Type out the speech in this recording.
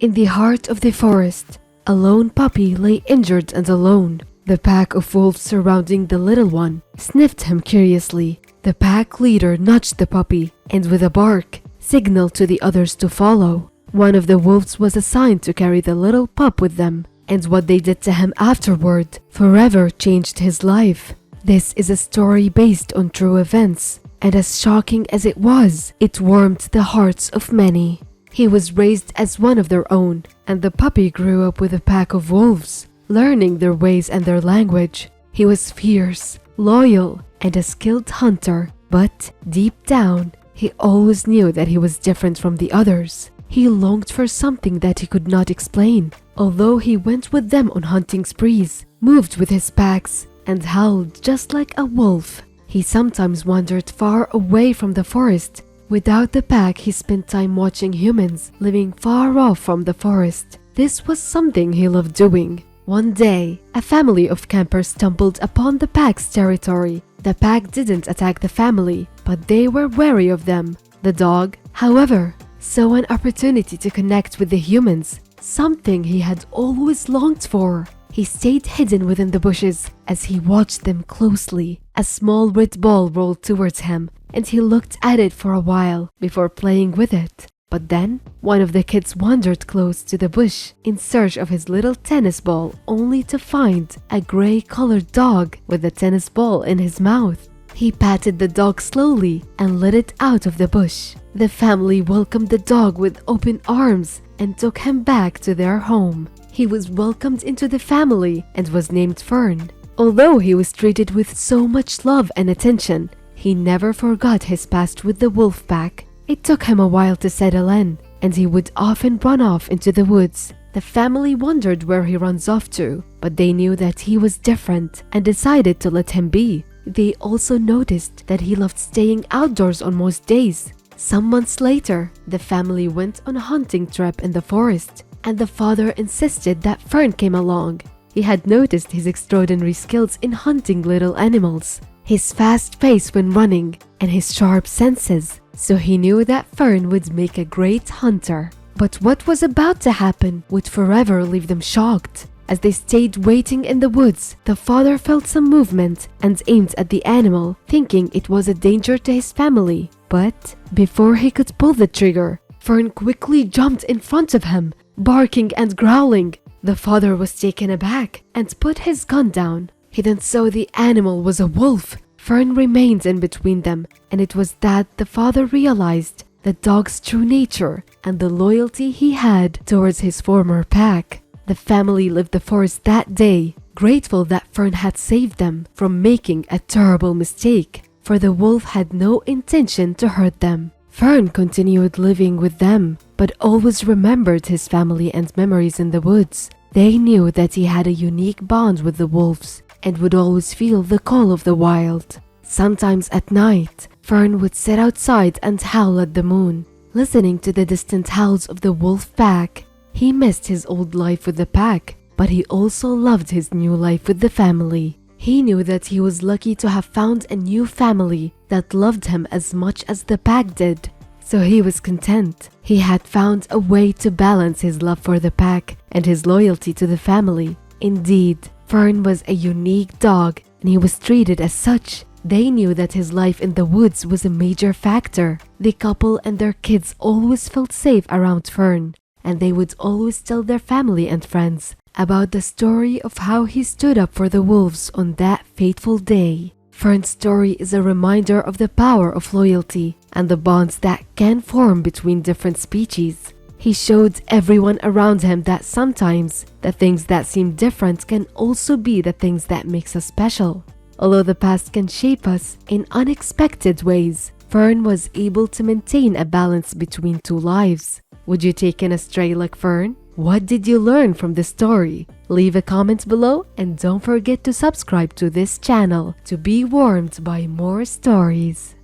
In the heart of the forest, a lone puppy lay injured and alone. The pack of wolves surrounding the little one sniffed him curiously. The pack leader nudged the puppy and with a bark, signaled to the others to follow. One of the wolves was assigned to carry the little pup with them, and what they did to him afterward forever changed his life. This is a story based on true events, and as shocking as it was, it warmed the hearts of many. He was raised as one of their own, and the puppy grew up with a pack of wolves, learning their ways and their language. He was fierce, loyal, and a skilled hunter, but deep down, he always knew that he was different from the others. He longed for something that he could not explain. Although he went with them on hunting sprees, moved with his packs, and howled just like a wolf, he sometimes wandered far away from the forest. Without the pack, he spent time watching humans living far off from the forest. This was something he loved doing. One day, a family of campers stumbled upon the pack's territory. The pack didn't attack the family, but they were wary of them. The dog, however, saw an opportunity to connect with the humans, something he had always longed for. He stayed hidden within the bushes as he watched them closely. A small red ball rolled towards him, and he looked at it for a while before playing with it. But then, one of the kids wandered close to the bush in search of his little tennis ball, only to find a gray-colored dog with the tennis ball in his mouth. He patted the dog slowly and let it out of the bush. The family welcomed the dog with open arms and took him back to their home. He was welcomed into the family and was named Fern. Although he was treated with so much love and attention, he never forgot his past with the Wolfpack. It took him a while to settle in, and he would often run off into the woods. The family wondered where he runs off to, but they knew that he was different and decided to let him be. They also noticed that he loved staying outdoors on most days. Some months later, the family went on a hunting trip in the forest, and the father insisted that Fern came along. He had noticed his extraordinary skills in hunting little animals, his fast pace when running, and his sharp senses, so he knew that Fern would make a great hunter. But what was about to happen would forever leave them shocked. As they stayed waiting in the woods, the father felt some movement and aimed at the animal, thinking it was a danger to his family. But before he could pull the trigger, Fern quickly jumped in front of him, barking and growling. The father was taken aback and put his gun down. He then saw the animal was a wolf. Fern remained in between them, and it was that the father realized the dog's true nature and the loyalty he had towards his former pack. The family left the forest that day, grateful that Fern had saved them from making a terrible mistake, for the wolf had no intention to hurt them. Fern continued living with them, but always remembered his family and memories in the woods. They knew that he had a unique bond with the wolves and would always feel the call of the wild. Sometimes at night, Fern would sit outside and howl at the moon, listening to the distant howls of the wolf pack. He missed his old life with the pack, but he also loved his new life with the family. He knew that he was lucky to have found a new family that loved him as much as the pack did. So he was content. He had found a way to balance his love for the pack and his loyalty to the family. Indeed, Fern was a unique dog, and he was treated as such. They knew that his life in the woods was a major factor. The couple and their kids always felt safe around Fern, and they would always tell their family and friends about the story of how he stood up for the wolves on that fateful day. Fern's story is a reminder of the power of loyalty and the bonds that can form between different species. He showed everyone around him that sometimes the things that seem different can also be the things that makes us special. Although the past can shape us in unexpected ways, Fern was able to maintain a balance between two lives. Would you take in a stray like Fern? What did you learn from this story? Leave a comment below and don't forget to subscribe to this channel to be warmed by more stories.